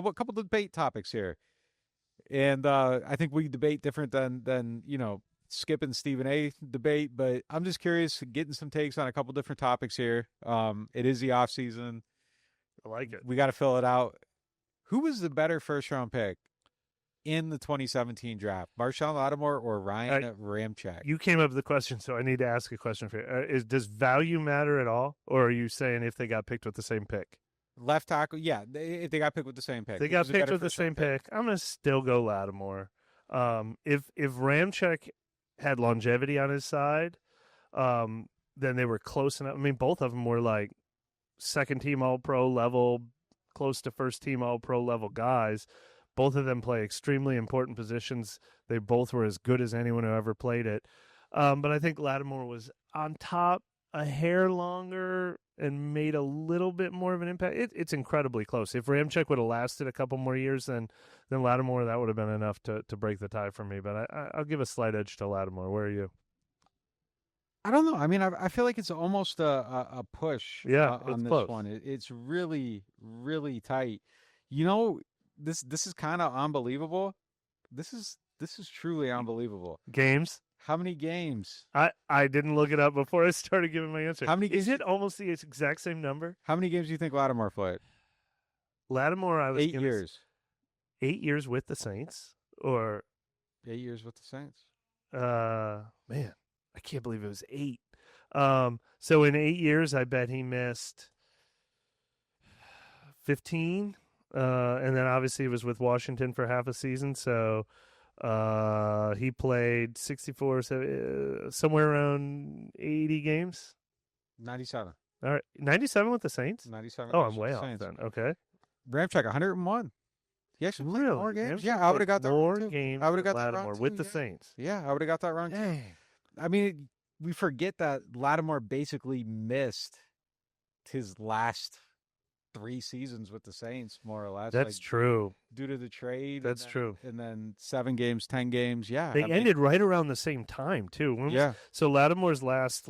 couple debate topics here. And I think we debate different than Skip and Stephen A debate, but I'm just curious, getting some takes on a couple different topics here. It is the off season. I like it. We got to fill it out. Who was the better first round pick in the 2017 draft, Marshawn Lattimore or Ryan Ramczyk? You came up with the question, so I need to ask a question for you. Does value matter at all, or are you saying if they got picked with the same pick? Left tackle, yeah. If they got picked with the same pick, they got picked with the same pick. I'm gonna still go Lattimore. If Ramczyk had longevity on his side, then they were close enough. I mean, both of them were like second team All Pro level, close to first team All Pro level guys. Both of them play extremely important positions. They both were as good as anyone who ever played it. But I think Lattimore was on top, a hair longer, and made a little bit more of an impact. It's incredibly close. If Ramczyk would have lasted a couple more years than Lattimore, that would have been enough to break the tie for me. But I'll give a slight edge to Lattimore. Where are you? I don't know. I mean, I feel like it's almost a push on this close. one. It's really, really tight. This is kind of unbelievable. This is truly unbelievable. Games? How many games? I didn't look it up before I started giving my answer. How many games? Is it almost the exact same number? How many games do you think Lattimore played? Lattimore, I was 8 years. 8 years with the Saints? Or 8 years with the Saints. Man, I can't believe it was 8. So in 8 years, I bet he missed 15. And then obviously he was with Washington for half a season. So he played 64, somewhere around 80 games. 97. All right. 97 with the Saints? 97. Oh, I'm way off then. Okay. Ramczyk, 101. He actually played more games. Ramczyk Yeah, I would have got that more wrong, games. I would have got that Lattimore wrong with too, the Saints. Yeah, I would have got that wrong. Dang. I mean, we forget that Lattimore basically missed his last 3 seasons with the Saints, more or less. That's true. Due to the trade. That's true. And then 7 games, 10 games. Yeah. They ended right around the same time, too. So Lattimore's last,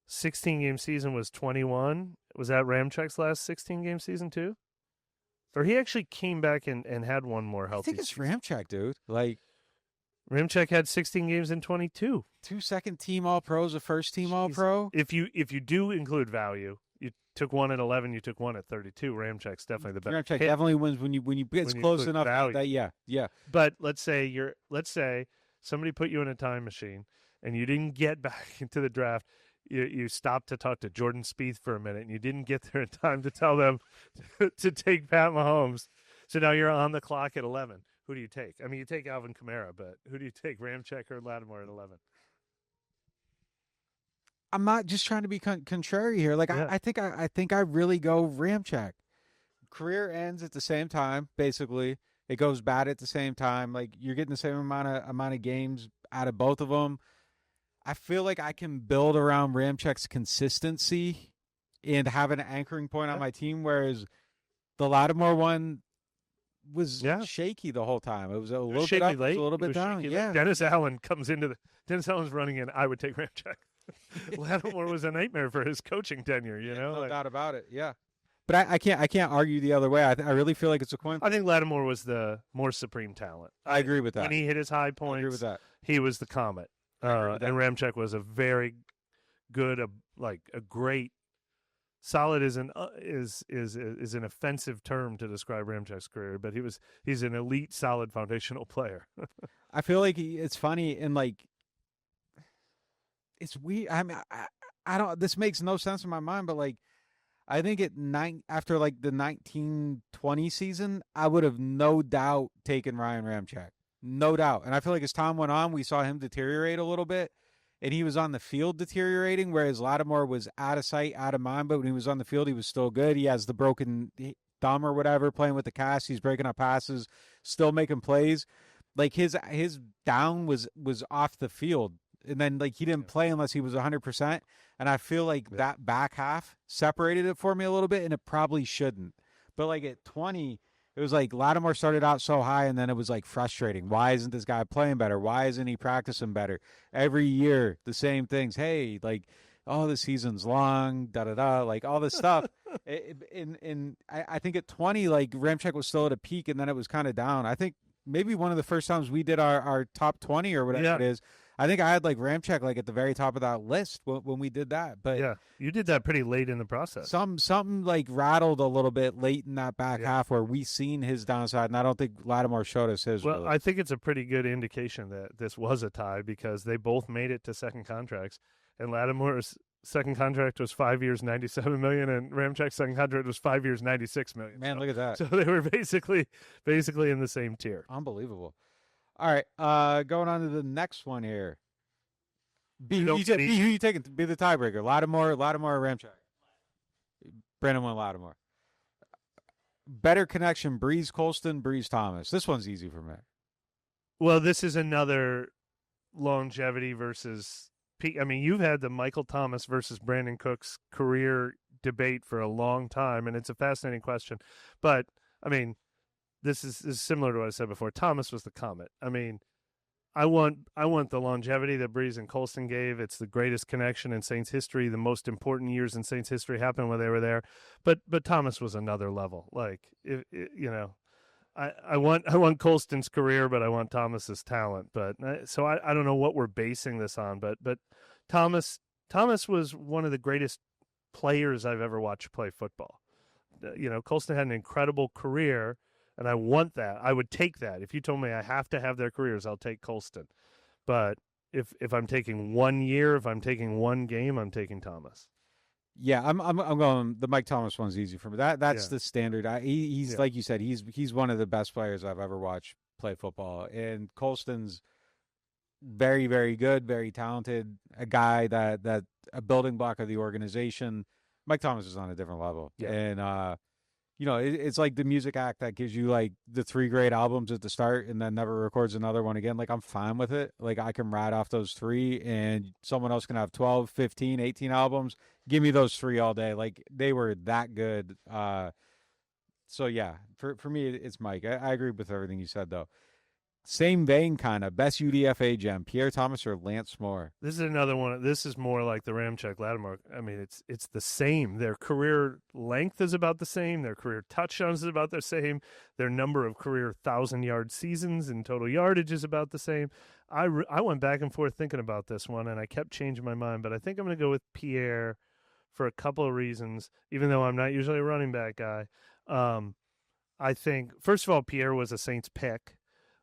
16-game season was 21. Was that Ramczyk's last 16-game season, too? Or he actually came back and had one more healthy I think it's Ramczyk, dude. Ramczyk had 16 games in 22. 2 second-team All-Pros, a first-team All-Pro. If you do include value, you took one at 11, you took one at 32. Ramczyk's definitely the best. Ramczyk definitely wins when you get close enough. Yeah. But let's say somebody put you in a time machine and you didn't get back into the draft. You stopped to talk to Jordan Spieth for a minute, and you didn't get there in time to tell them to take Pat Mahomes. So now you're on the clock at 11. Who do you take? I mean, you take Alvin Kamara, but who do you take, Ramczyk or Lattimore at 11? I'm not just trying to be contrary here. I think I really go Ramczyk. Career ends at the same time, basically. It goes bad at the same time. You're getting the same amount of games out of both of them. I feel like I can build around Ramczyk's consistency and have an anchoring point on my team, whereas the Lattimore one was shaky the whole time. It was a little bit up, a little bit down. Yeah. Dennis Allen comes into Dennis Allen's running in. I would take Ramczyk. Lattimore was a nightmare for his coaching tenure. No doubt about it. Yeah. But I can't argue the other way. I really feel like it's a coin. I think Lattimore was the more supreme talent. I agree with that. When he hit his high points, I agree with that. He was the comet. And Ramczyk was a very good, a great, solid is an offensive term to describe Ramczyk's career, but he's an elite, solid, foundational player. I feel like it's funny and it's weird. I mean, I don't. This makes no sense in my mind, but I think after the 1920 season, I would have no doubt taken Ryan Ramczyk. No doubt. And I feel like as time went on, we saw him deteriorate a little bit, and he was on the field deteriorating, whereas Lattimore was out of sight, out of mind, but when he was on the field, he was still good. He has the broken thumb or whatever, playing with the cast. He's breaking up passes, still making plays. His down was off the field, and then he didn't play unless he was 100%, and I feel like that back half separated it for me a little bit, and it probably shouldn't. But at 20, it was Lattimore started out so high, and then it was frustrating. Why isn't this guy playing better? Why isn't he practicing better? Every year, the same things. Hey, oh, the season's long, like all this stuff. I think at 20, like Ramczyk was still at a peak, and then it was kind of down. I think maybe one of the first times we did our top 20 or whatever it is, I think I had like Ramczyk like at the very top of that list when we did that. But yeah, you did that pretty late in the process. Something like rattled a little bit late in that back half where we seen his downside, and I don't think Lattimore showed us his. Well, really. I think it's a pretty good indication that this was a tie because they both made it to second contracts, and Lattimore's second contract was 5 years, $97 million, and Ramczyk's second contract was 5 years, $96 million. Man, look at that. So they were basically in the same tier. Unbelievable. All right, going on to the next one here. Who you taking to be the tiebreaker? Lattimore or Ramczyk? Brandon went Lattimore. Better connection, Brees Colston, Brees Thomas. This one's easy for me. Well, this is another longevity versus peak. I mean, you've had the Michael Thomas versus Brandon Cooks career debate for a long time, and it's a fascinating question. But, I mean, this is similar to what I said before. Thomas was the comet. I mean, I want the longevity that Brees and Colston gave. It's the greatest connection in Saints history. The most important years in Saints history happened when they were there. But Thomas was another level. Like, I want Colston's career, but I want Thomas's talent. But so I don't know what we're basing this on. But Thomas was one of the greatest players I've ever watched play football. Colston had an incredible career. And I want that. I would take that. If you told me I have to have their careers, I'll take Colston. But if I'm taking 1 year, if I'm taking one game, I'm taking Thomas. Yeah, I'm going. The Mike Thomas one's easy for me. That's the standard. He's like you said. He's one of the best players I've ever watched play football. And Colston's very, very good, very talented. A guy that a building block of the organization. Mike Thomas is on a different level. Yeah. And it's like the music act that gives you like the 3 great albums at the start and then never records another one again. Like I'm fine with it. Like I can ride off those 3 and someone else can have 12, 15, 18 albums. Give me those 3 all day. Like they were that good. So yeah, for me, it's Mike. I agree with everything you said though. Same vein, kind of. Best UDFA gem, Pierre Thomas or Lance Moore? This is another one. This is more like the Ramczyk Lattimore. I mean, it's the same. Their career length is about the same. Their career touchdowns is about the same. Their number of career 1,000-yard seasons and total yardage is about the same. I went back and forth thinking about this one, and I kept changing my mind. But I think I'm going to go with Pierre for a couple of reasons, even though I'm not usually a running back guy. I think, first of all, Pierre was a Saints pick.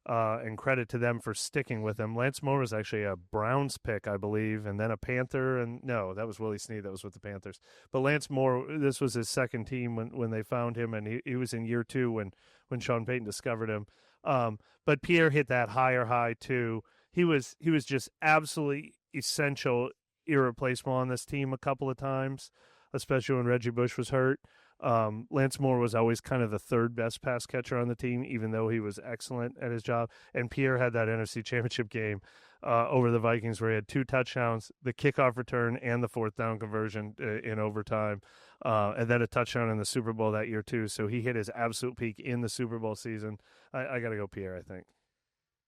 And credit to them for sticking with him. Lance Moore was actually a Browns pick, I believe, and then a Panther. And no, that was Willie Snead. That was with the Panthers. But Lance Moore, this was his second team when they found him, and he was in year 2 when Sean Payton discovered him. But Pierre hit that higher high too. He was just absolutely essential, irreplaceable on this team a couple of times, especially when Reggie Bush was hurt. Lance Moore was always kind of the 3rd best pass catcher on the team, even though he was excellent at his job. And Pierre had that NFC Championship game over the Vikings where he had 2 touchdowns, the kickoff return, and the 4th down conversion in overtime, and then a touchdown in the Super Bowl that year too. So he hit his absolute peak in the Super Bowl season. I got to go Pierre, I think.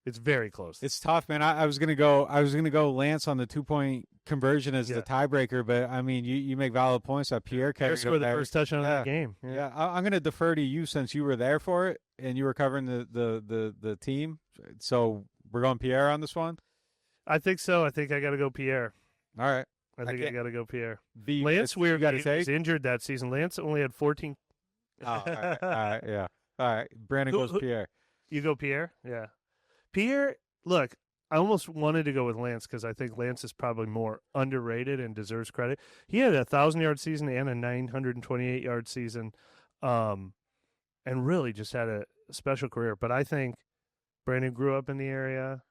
It's very close. It's tough, man. I was gonna go Lance on the 2-point conversion as the tiebreaker, but I mean, you make valid points that Pierre scored the first touchdown of that game. Yeah, I'm gonna defer to you since you were there for it and you were covering the team. So we're going Pierre on this one. I think so. I think I got to go Pierre. All right. I think I got to go Pierre. Lance, weird. Got to say, was injured that season. Lance only had 14. Oh, all right, yeah. All right. Brandon goes Pierre. You go Pierre? Yeah. Pierre, look, I almost wanted to go with Lance because I think Lance is probably more underrated and deserves credit. He had a 1,000-yard season and a 928-yard season, and really just had a special career. But I think Brandon grew up in the area.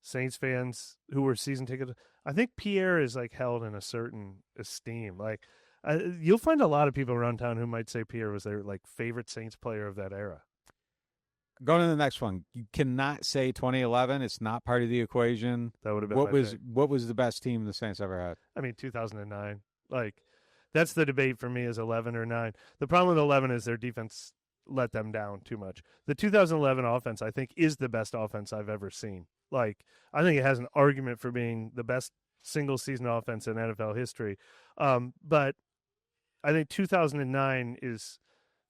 Saints fans who were season tickets, I think Pierre is like held in a certain esteem. Like you'll find a lot of people around town who might say Pierre was their like favorite Saints player of that era. Going to the next one. You cannot say 2011. It's not part of the equation. That would have been what was the best team the Saints ever had? I mean, 2009. Like that's the debate for me is 11 or 9. The problem with 11 is their defense let them down too much. The 2011 offense, I think, is the best offense I've ever seen. Like I think it has an argument for being the best single-season offense in NFL history. But I think 2009 is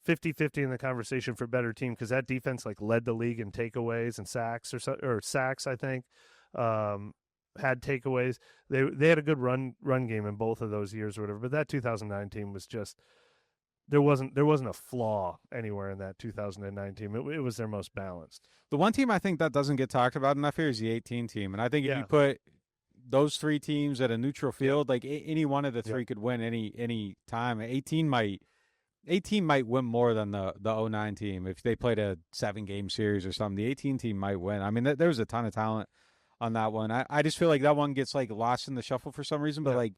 50-50 in the conversation for better team because that defense like led the league in takeaways and sacks or sacks, I think. Had takeaways. They had a good run game in both of those years or whatever. But that 2009 team was just there wasn't a flaw anywhere in that 2009 team. It was their most balanced. The one team I think that doesn't get talked about enough here is the 18 team, and I think if you put those three teams at a neutral field, like any one of the three could win any time. 18 might win more than the 09 team if they played a 7-game series or something. The 18 team might win. I mean, there was a ton of talent on that one. I just feel like that one gets like lost in the shuffle for some reason, but like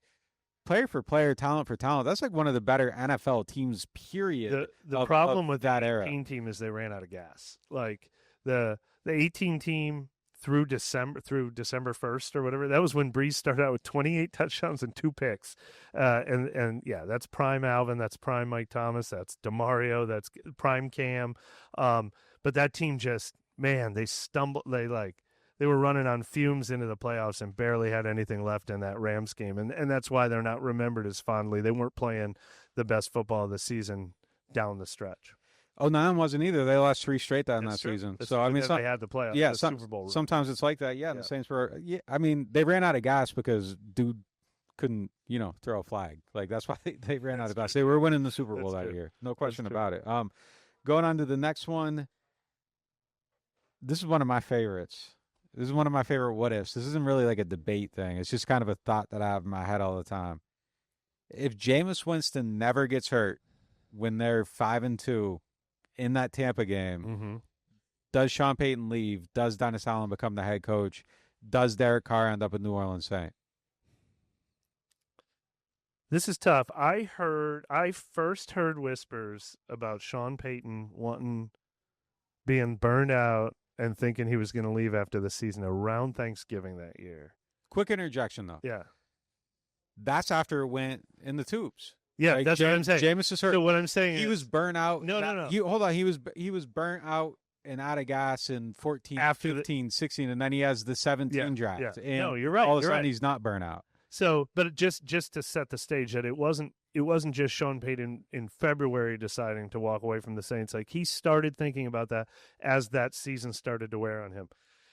player for player, talent for talent, that's like one of the better NFL teams, period. The problem with that the era 18 team is they ran out of gas. Like the 18 team through December 1st or whatever, that was when Brees started out with 28 touchdowns and 2 picks. And that's prime Alvin, that's prime Mike Thomas, that's DeMario, that's prime Cam. But that team just, man, they stumbled. They were running on fumes into the playoffs and barely had anything left in that Rams game. And that's why they're not remembered as fondly. They weren't playing the best football of the season down the stretch. 09 wasn't either. They lost 3 straight that season. That's so I mean, they had the playoffs. Yeah, the Super Bowl. Sometimes it's like that. Yeah, the Saints were. Yeah, I mean, they ran out of gas because dude couldn't, throw a flag. Like that's why they ran out of gas. They were winning the Super Bowl that year. No question about it. Going on to the next one. This is one of my favorites. This is one of my favorite what ifs. This isn't really like a debate thing. It's just kind of a thought that I have in my head all the time. If Jameis Winston never gets hurt when they're 5-2 in that Tampa game, does Sean Payton leave? Does Dennis Allen become the head coach? Does Derek Carr end up at New Orleans Saints? This is tough. I first heard whispers about Sean Payton being burned out and thinking he was going to leave after the season around Thanksgiving that year. Quick interjection, though. Yeah. That's after it went in the tubes. Yeah, that's what I'm saying. Jameis is hurt. So what I'm saying he was burnt out. No. Hold on. He was burnt out and out of gas in 14, after 15, 16, and then he has the 17 draft. Yeah. And no, you're right. All of a sudden, he's not burnt out. So, but just to set the stage, that it wasn't just Sean Payton in February deciding to walk away from the Saints. Like he started thinking about that as that season started to wear on him.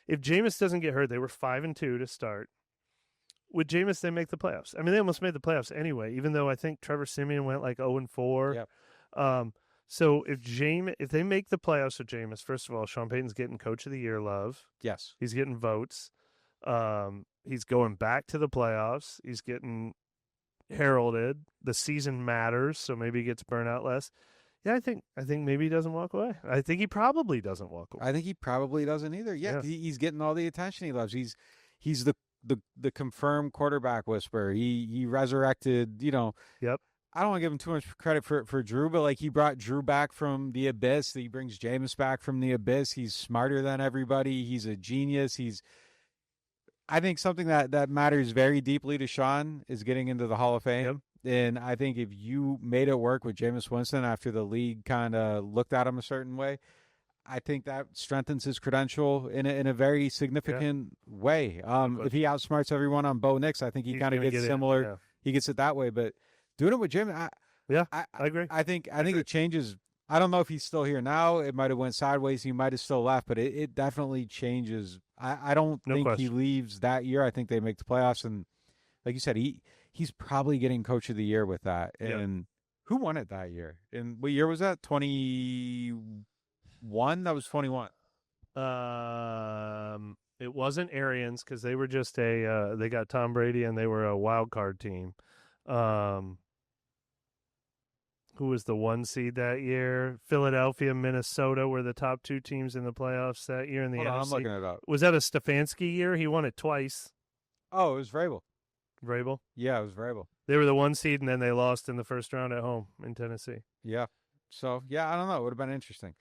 If Jameis doesn't get hurt, they were 5-2 to start. With Jameis, they make the playoffs. I mean, they almost made the playoffs anyway, even though I think Trevor Siemian went like 0-4. Yep. So if they make the playoffs with Jameis, first of all, Sean Payton's getting Coach of the Year love. Yes. He's getting votes. He's going back to the playoffs. He's getting heralded. The season matters, so maybe he gets burnt out less. Yeah, I think maybe he doesn't walk away. I think he probably doesn't walk away. I think he probably doesn't either. Yeah. He's getting all the attention he loves. He's the confirmed quarterback whisperer. He resurrected, Yep. I don't want to give him too much credit for Drew, but like he brought Drew back from the abyss. He brings Jameis back from the abyss. He's smarter than everybody. He's a genius. I think something that matters very deeply to Sean is getting into the Hall of Fame. Yep. And I think if you made it work with Jameis Winston after the league kind of looked at him a certain way, I think that strengthens his credential in a very significant way. If he outsmarts everyone on Bo Nix, I think he kind of gets similar. Yeah. He gets it that way. But doing it with Jim, I agree. I think it changes. I don't know if he's still here now. It might have went sideways. He might have still left, but it definitely changes. I don't think he leaves that year. I think they make the playoffs, and like you said, he's probably getting Coach of the Year with that. And who won it that year? And what year was that? 21? That was 21. It wasn't Arians because they were just they got Tom Brady and they were a wild card team. Who was the 1 seed that year? Philadelphia, Minnesota were the top 2 teams in the playoffs that year in the NFC. I'm looking it up. Was that a Stefanski year? He won it twice. Oh, it was Vrabel. Vrabel? Yeah, it was Vrabel. They were the 1 seed, and then they lost in the first round at home in Tennessee. Yeah. So, I don't know. It would have been interesting.